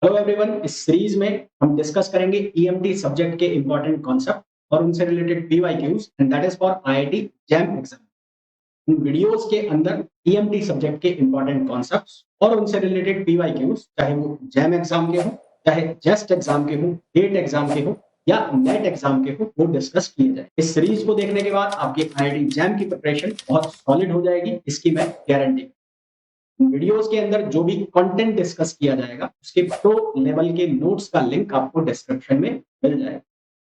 Hello everyone, इस series में हम डिस्कस करेंगे ईएमटी सब्जेक्ट के इंपॉर्टेंट कॉन्सेप्ट और उनसे related PYQs and that is for IIT jam exam. In videos के अंदर ईएमटी सब्जेक्ट के इंपॉर्टेंट कॉन्सेप्ट्स और उनसे रिलेटेड पीवाईक्यूज, चाहे वो जैम एग्जाम के हो, चाहे जस्ट एग्जाम के हो, गेट एग्जाम के हो या नेट एग्जाम के हो, वो डिस्कस किए जाए। इस सीरीज को देखने के बाद आपकी आईआईटी जैम की प्रिपरेशन बहुत सॉलिड हो जाएगी, इसकी मैं गारंटी। वीडियोस के अंदर जो भी कंटेंट डिस्कस किया जाएगा उसके प्रो लेवल के नोट्स का लिंक आपको डिस्क्रिप्शन में मिल जाएगा।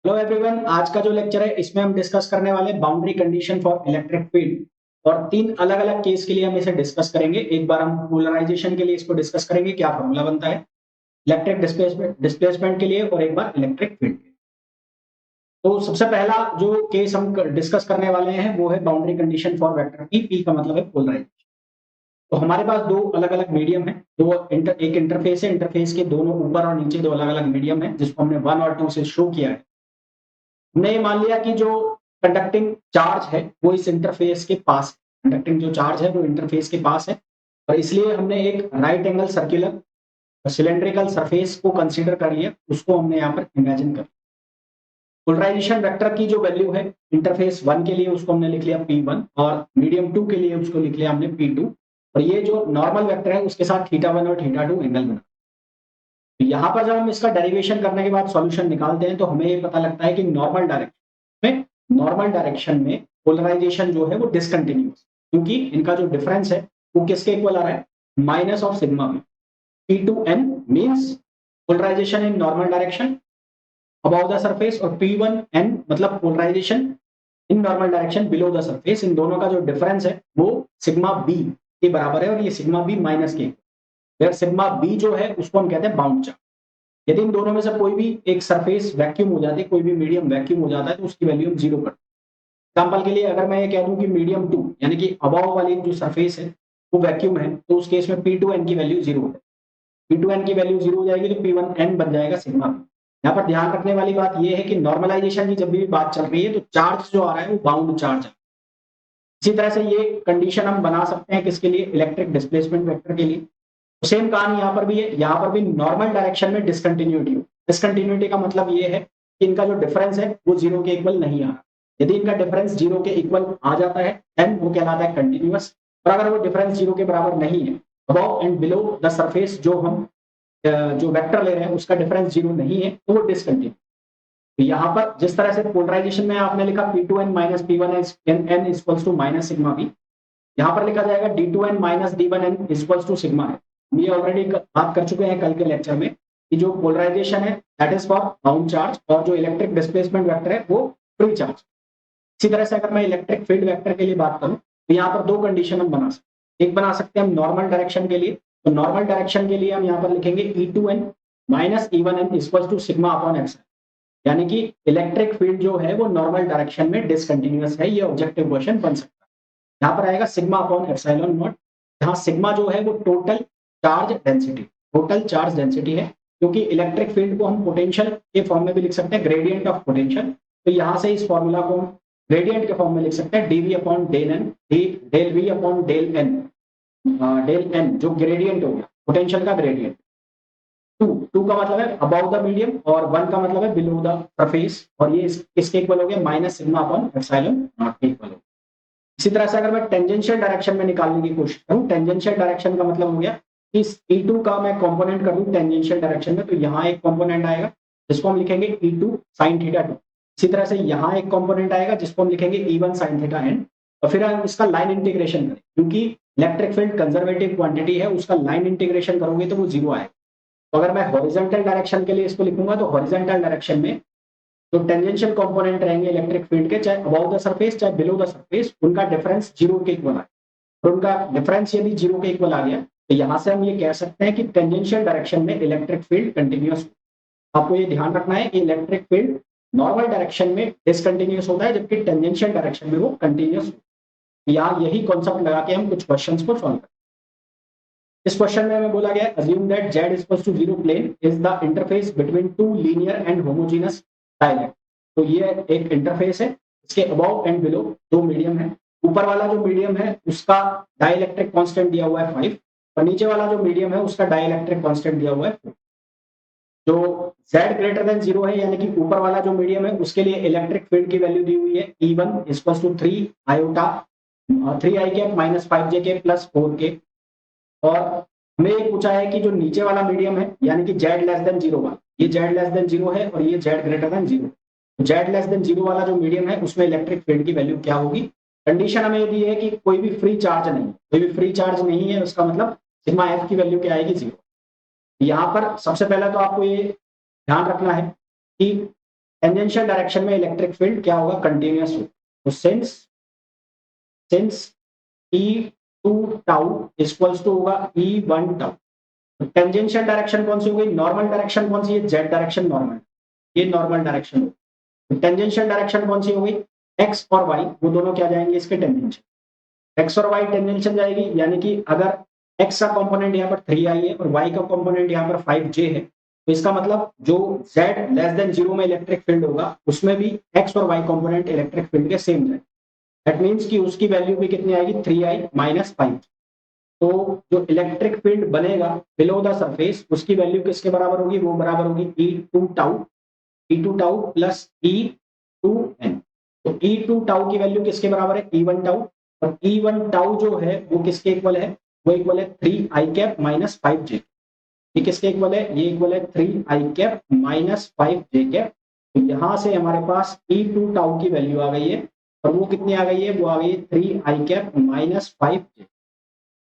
हेलो एवरीवन, आज का जो लेक्चर है इसमें हम डिस्कस करने वाले boundary condition for electric field और तीन अलग अलग केस के लिए हम इसे डिस्कस करेंगे। एक बार हम पोलराइजेशन के लिए इसको डिस्कस करेंगे, क्या फॉर्मूला बनता है इलेक्ट्रिक डिस्प्लेसमेंट के लिए, और एक बार इलेक्ट्रिक फील्ड। तो सबसे पहला जो केस हम डिस्कस करने वाले हैं वो है boundary condition for vector P. P का मतलब है पोलराइजेशन। तो हमारे पास दो अलग अलग मीडियम है, एक इंटरफेस है, इंटरफेस के दोनों ऊपर और नीचे दो अलग अलग मीडियम है जिसको हमने 1 और 2 से शो किया है। हमने ये मान लिया कि जो कंडक्टिंग चार्ज है वो इस इंटरफेस के पास है, कंडक्टिंग जो चार्ज है वो इंटरफेस के पास है, और इसलिए हमने एक right angle circular cylindrical surface को कंसीडर कर लिया, उसको हमने यहाँ पर इमेजिन कर। पोलराइजेशन वेक्टर की जो वैल्यू है इंटरफेस 1 के लिए उसको हमने लिख लिया P1 और मीडियम 2 के लिए उसको लिख लिया हमने P2, और ये जो नॉर्मल वेक्टर है उसके साथ θ1 और θ2 एंगल बना। तो यहाँ पर जब हम इसका डेरिवेशन करने के बाद सॉल्यूशन निकालते हैं तो हमें ये पता लगता है कि नॉर्मल डायरेक्शन में पोलराइजेशन जो है वो डिसकंटिन्यूअस, क्योंकि इनका जो डिफरेंस है वो किसके इक्वल आ रहा है, माइनस ऑफ सिग्मा में। P2n means polarization in normal direction above the surface, और P1n मतलब polarization in normal direction below the surface. इन दोनों का जो डिफरेंस है वो सिग्मा बी के बराबर है, और ये सिग्मा बी माइनस के, फिर सिग्मा बी जो है उसको हम कहते हैं बाउंड चार्ज। यदि इन दोनों में से कोई भी एक सरफेस वैक्यूम हो जाती है, कोई भी मीडियम वैक्यूम हो जाता है, तो उसकी वैल्यू हम जीरो कर। एग्जाम्पल के लिए अगर मैं ये कह दूं कि मीडियम 2 यानी कि अबाव वाली जो सरफेस है वो वैक्यूम है, तो उस केस में P2n की वैल्यू जीरो है। P2n की वैल्यू जीरो हो जाएगी तो P1n बन जाएगा सिग्मा बी। यहाँ पर ध्यान रखने वाली बात यह है कि नॉर्मलाइजेशन की जब भी बात चल रही है तो चार्ज जो आ रहा है वो बाउंड चार्ज है। इसी तरह से ये कंडीशन हम बना सकते हैं किसके लिए, इलेक्ट्रिक डिस्प्लेसमेंट वेक्टर के लिए। तो सेम कहानी यहाँ पर भी है, यहाँ पर भी नॉर्मल डायरेक्शन में डिसकंटिन्यूटी हो। डिसकंटिन्यूटी का मतलब ये है कि इनका जो डिफरेंस है वो जीरो के इक्वल नहीं आ रहा। यदि इनका डिफरेंस जीरो के इक्वल आ जाता है देन वो कहलाता है कंटिन्यूअस, और अगर वो डिफरेंस जीरो के बराबर नहीं है, above and below the surface जो हम जो वेक्टर ले रहे हैं उसका डिफरेंस जीरो नहीं है, तो वो डिसकंटिन्यू। तो यहाँ पर जिस तरह से पोलराइजेशन में आपने लिखा P2n minus P1n equals to minus sigma B, यहाँ पर लिखा जाएगा D2n minus D1n equals to sigma है। ये ऑलरेडी बात कर चुके हैं कल के लेक्चर में कि जो पोलराइजेशन है that is for bound charge, और जो इलेक्ट्रिक डिस्प्लेसमेंट वेक्टर है वो फ्री चार्ज। इसी तरह से अगर मैं इलेक्ट्रिक फील्ड वेक्टर के लिए बात करूं तो यहाँ पर दो कंडीशन हम बना सकते हैं। एक बना सकते हैं हम नॉर्मल डायरेक्शन के लिए, तो नॉर्मल डायरेक्शन के लिए हम यहाँ पर लिखेंगे E2n minus E1n equals to sigma upon epsilon, यानी कि इलेक्ट्रिक फील्ड जो है वो नॉर्मल डायरेक्शन में डिसकंटिन्यूअस है। ये ऑब्जेक्टिव क्वेश्चन बन सकता है। यहाँ पर आएगा सिग्मा अपॉन एप्सिलॉन नॉट, जहाँ सिग्मा जो है वो टोटल चार्ज डेंसिटी है, क्योंकि इलेक्ट्रिक फील्ड को हम पोटेंशियल के फॉर्म में भी लिख सकते हैं, ग्रेडियंट ऑफ पोटेंशियल। तो यहाँ से इस फॉर्मूला को ग्रेडियंट के फॉर्म में लिख सकते हैं dv upon del N, del V upon del N जो ग्रेडियंट हो गया पोटेंशियल का ग्रेडियंट। टू का मतलब है अबाउ द मीडियम और 1 का मतलब है बिलो द सरफेस, और ये किसके इक्वल हो गया, minus sigma upon epsilon not के इक्वल हो। इसी तरह से अगर मैं टेंजेंशियल डायरेक्शन में निकालने की कोशिश करूं, टेंजेंशियल डायरेक्शन का मतलब हो गया कि इस E2 का मैं कंपोनेंट कर दूं टेंजेंशियल डायरेक्शन में, तो यहाँ एक कंपोनेंट आएगा जिसको हम लिखेंगे E2 sin θ2। इसी तरह से यहाँ एक कंपोनेंट आएगा जिसको हम लिखेंगे E1 sin θn, और फिर हम इसका लाइन इंटीग्रेशन करें, क्योंकि इलेक्ट्रिक फील्ड कंजर्वेटिव क्वांटिटी है, उसका लाइन इंटीग्रेशन करोगे तो वो जीरो आएगा। तो अगर मैं हॉरिजॉन्टल डायरेक्शन के लिए इसको लिखूंगा तो हॉरिजॉन्टल डायरेक्शन में जो टेंजेंशियल कंपोनेंट रहेंगे इलेक्ट्रिक फील्ड के, चाहे अबाउ द सरफेस चाहे बिलो द सरफेस, उनका डिफरेंस जीरो के इक्वल आए। और उनका डिफरेंस यदि जीरो के इक्वल आ गया तो यहां से हम ये कह सकते हैं कि टेंजेंशियल डायरेक्शन में इलेक्ट्रिक फील्ड कंटिन्यूअस। आपको ये ध्यान रखना है कि इलेक्ट्रिक फील्ड नॉर्मल डायरेक्शन में डिसकंटिन्यूअस होता है, जबकि टेंजेंशियल डायरेक्शन में वो कंटिन्यूअस होता है। यहाँ यही कॉन्सेप्ट लगा के हम कुछ क्वेश्चंस को सॉल्व करें। इस क्वेश्चन में हमें बोला गया assume that z equals to zero plane is the interface between two linear and homogeneous dielectric। तो ये एक इंटरफेस है, इसके अबाव एंड बिलो दो मीडियम है। ऊपर वाला जो मीडियम है उसका डाइलेक्ट्रिक कांस्टेंट दिया हुआ है 5, और नीचे वाला जो मीडियम है उसका डाइलेक्ट्रिक कांस्टेंट दिया हुआ है 4। जो z ग्रेटर देन 0 है यानी कि ऊपर वाला जो मीडियम है उसके लिए इलेक्ट्रिक फील्ड की वैल्यू दी हुई है E1 equals to 3 iota 3 I cap minus 5 J के प्लस 4 के। और हमें ये पूछा है कि जो नीचे वाला मीडियम है यानी कि z लेस देन 0 वाला, ये z लेस देन 0 है और ये z ग्रेटर देन 0। तो z लेस देन 0 वाला जो मीडियम है उसमें इलेक्ट्रिक फील्ड की वैल्यू क्या होगी। कंडीशन हमें दी है कि कोई भी फ्री चार्ज नहीं, कोई भी फ्री चार्ज नहीं है, उसका मतलब सिग्मा एफ की वैल्यू क्या आएगी 0। यहाँ पर सबसे पहले तो आपको ये ध्यान रखना है कि टेंजेंशियल डायरेक्शन में इलेक्ट्रिक फील्ड क्या होगा, कंटिन्यूअस होगा। तो since E2 tau equals to होगा E1 टाउ। तो टेंजेंशियल डायरेक्शन कौन सी हो गई, नॉर्मल डायरेक्शन कौन सी है, जेड डायरेक्शन नॉर्मल, ये नॉर्मल डायरेक्शन। तो टेंजेंशियल डायरेक्शन कौन सी हो गई, एक्स और वाई, वो दोनों क्या जाएंगे इसके टेंजेंशियल, एक्स और वाई टेंजेंशियल जाएगी। यानी कि अगर एक्स का कंपोनेंट यहाँ पर 3i है और वाई का कंपोनेंट यहाँ पर 5j है, तो इसका मतलब जो z लेस देन 0 में इलेक्ट्रिक फील्ड होगा उसमें भी एक्स और वाई कंपोनेंट इलेक्ट्रिक फील्ड के सेम जाएंगे। दैट मीन्स कि उसकी वैल्यू भी कितनी आएगी, 3i माइनस 5। तो जो इलेक्ट्रिक फील्ड बनेगा बिलो द सरफेस उसकी वैल्यू किसके बराबर होगी, वो बराबर होगी E2 टाउ प्लस E2n। तो E2 टाउ की वैल्यू किसके बराबर है, E1 टाउ। और E1 टाउ जो है वो किसके इक्वल है, वो इक्वल है 3 आई कैप माइनस 5 जे। ये किसके इक्वल है, ये इक्वल है 3 I cap minus 5 J cap. तो यहां से हमारे पास E2 टाउ की वैल्यू आ गई है और वो कितनी आ गई है, वो आ गई है 3 आई कैप माइनस 5 जे।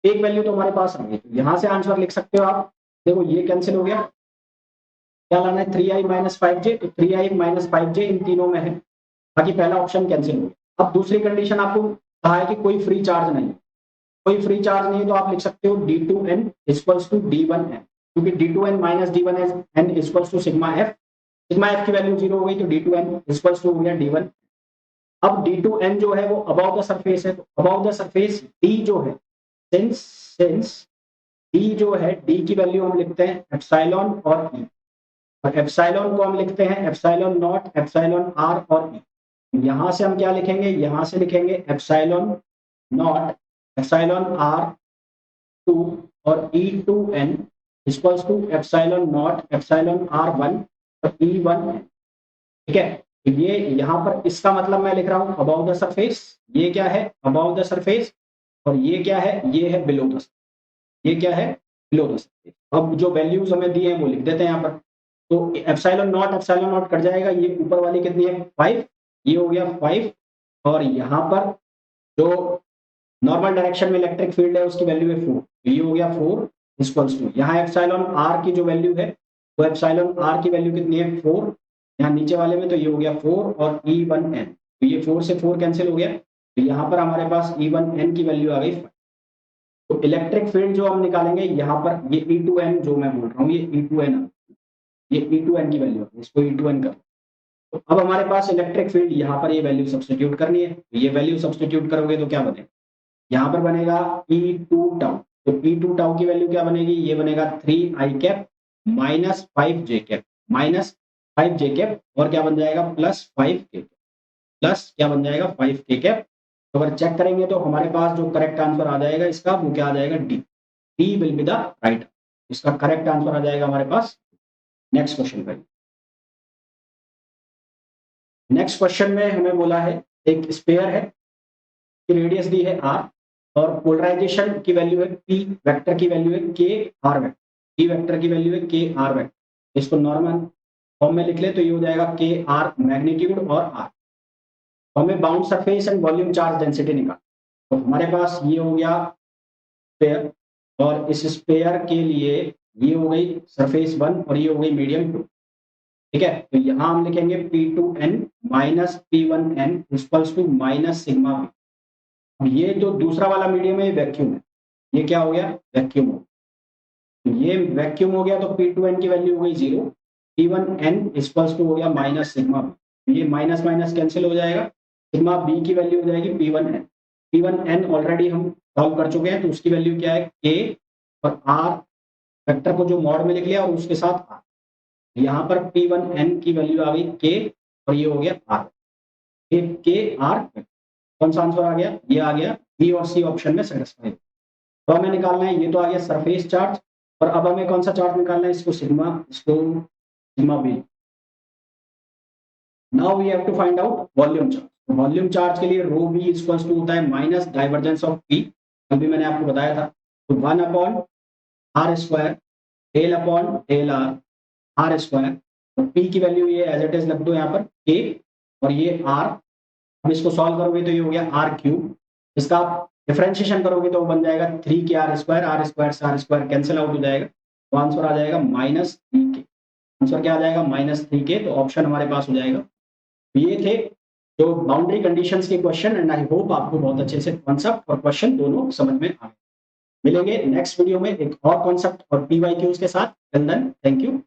एक वैल्यू तो हमारे पास आ गई, तो यहां से आंसर लिख सकते हो आप। देखो ये कैंसिल हो गया, क्या लाना है 3i माइनस 5j, तो 3i माइनस 5j इन तीनों में है, बाकी पहला ऑप्शन कैंसिल हो गया। अब दूसरी कंडीशन आपको कहा है कि कोई फ्री चार्ज नहीं, कोई फ्री चार्ज नहीं है, तो आप लिख सकते हो D2n इक्वल्स टू D1n, क्योंकि D2n minus D1n equals to sigma F. Sigma F की वैल्यू 0 हो गई तो D2n इक्वल्स टू हो गया D1। अब D2n जो है वो अबाव द सरफेस है, तो अबाव द सरफेस D जो है, सिंस D जो है, D की वैल्यू हम लिखते हैं एप्सिलॉन और E, और एप्सिलॉन को हम लिखते हैं एप्सिलॉन नॉट, एप्सिलॉन आर और ई। यहां से हम क्या लिखेंगे, यहां से लिखेंगे एप्सिलॉन नॉट एप्सिलॉन आर 2 और E2n equals to epsilon naught epsilon R 1 और E1। ठीक है, तो ये यहां पर इसका मतलब मैं लिख रहा हूं अबाउ द सरफेस, ये क्या है अबाउ द सरफेस, और ये क्या है, ये है बिलो द, ये क्या है बिलो द सरफेस। अब जो वैल्यूज हमें दिए हैं वो लिख देते हैं यहाँ पर। तो एप्सिलॉन नॉट कट जाएगा, ये ऊपर वाली कितनी है 5, ये हो गया 5। और यहाँ पर जो नॉर्मल डायरेक्शन में इलेक्ट्रिक फील्ड है उसकी वैल्यू है 4, तो ये हो गया 4 इक्वल्स टू, यहाँ एप्सिलॉन आर की जो वैल्यू है, तो एप्सिलॉन आर की वैल्यू कितनी है 4, यहाँ नीचे वाले में, तो ये हो गया 4 और E1n, तो ये 4 से 4 कैंसिल हो गया, तो यहाँ पर हमारे पास E1n की वैल्यू आ गई 5। तो इलेक्ट्रिक फील्ड जो हम निकालेंगे यहाँ पर, ये E2n जो मैं बोल रहा हूँ, ये E2n, ये E2n की वैल्यू है, इसको E2n कर। तो अब हमारे पास इलेक्ट्रिक फील्ड यहाँ पर ये वैल्यू सब्स्टिट्यूट करनी है, तो ये वैल्यू सब्स्टिट्यूट करोगे तो क्या बनेगा, यहाँ पर बनेगा E2 टाउ। तो E2 टाउ की वैल्यू क्या बनेगी, ये बनेगा 3 I cap minus 5 J cap, minus 5 J cap, और क्या बन जाएगा प्लस 5 के कैप, प्लस क्या बन जाएगा 5 के कैप। तो अगर चेक करेंगे तो हमारे पास जो करेक्ट आंसर आ जाएगा इसका, वो क्या आ जाएगा D, D will be the right, इसका करेक्ट आंसर आ जाएगा हमारे पास। नेक्स्ट क्वेश्चन भाई, नेक्स्ट क्वेश्चन में हमें बोला है एक स्फीयर है, रेडियस दी है r, और पोलराइजेशन की वैल्यू है p, वेक्टर की वैल्यू है k r vector, p vector की वैल्यू है k r वेक्टर। इसको नॉर्मल फॉर्म में लिख ले तो ये हो जाएगा k r मैग्नीट्यूड और r। हमें bound surface and volume charge density निकाल, तो हमारे पास ये हो गया स्फीयर, और इस स्फीयर के लिए ये हो गई सरफेस 1 और ये हो गई मीडियम 2। ठीक है, तो यहां हम लिखेंगे P2n minus P1n equals to minus sigma b। ये जो दूसरा वाला मीडियम है ये वैक्यूम है, ये क्या हो गया वैक्यूम हो, तो ये वैक्यूम हो गया, तो P2n की वैल्यू हो गई 0, P1n इक्वल्स टू हो गया माइनस सिग्मा b, ये माइनस माइनस कैंसिल हो जाएगा, सिग्मा b की वैल्यू हो जाएगी P1n। P1n ऑलरेडी हम सॉल्व कर चुके हैं, तो उसकी वैल्यू क्या है k, और r वेक्टर को जो मॉड में लिख लिया और उसके साथ r, यहाँ पर P1n की वैल्यू आ गई k, और ये हो गया r, के r। कौन सा आंसर आ गया, ये आ गया बी और सी ऑप्शन में सेटिस्फाई। तो हमें निकालना है, ये तो आ गया सरफेस चार्ज, और अब हमें कौन सा चार्ज निकालना है, इसको सिग्मा, इसको sigma B. Now we have to find out volume charge. Volume charge के लिए रो वी इक्वल्स टू होता है माइनस डाइवर्जेंस ऑफ पी, कल भी मैंने आपको बताया था। तो 1 upon R square del upon del R R square. तो पी की वैल्यू ये एज इट इज रख दो यहाँ पर के, और ये आर। अब इसको सॉल्व करोगे तो ये हो गया आर क्यूब। इसका आप डिफरेंशिएशन करोगे तो वो बन जाएगा 3 के आर स्क्वायर से आर स्क्वायर कैंसिल आउट हो जाएगा, तो आंसर आ जाएगा -3 के। आंसर क्या आ जाएगा -3 के, तो ऑप्शन हमारे पास हो जाएगा। तो ये थे जो बाउंड्री कंडीशंस के क्वेश्चन, एंड आई होप आपको बहुत अच्छे से कॉन्सेप्ट और क्वेश्चन दोनों समझ में आए। मिलेंगे नेक्स्ट वीडियो में एक और कॉन्सेप्ट और पीवाईक्यूज के साथ। Till then, thank you.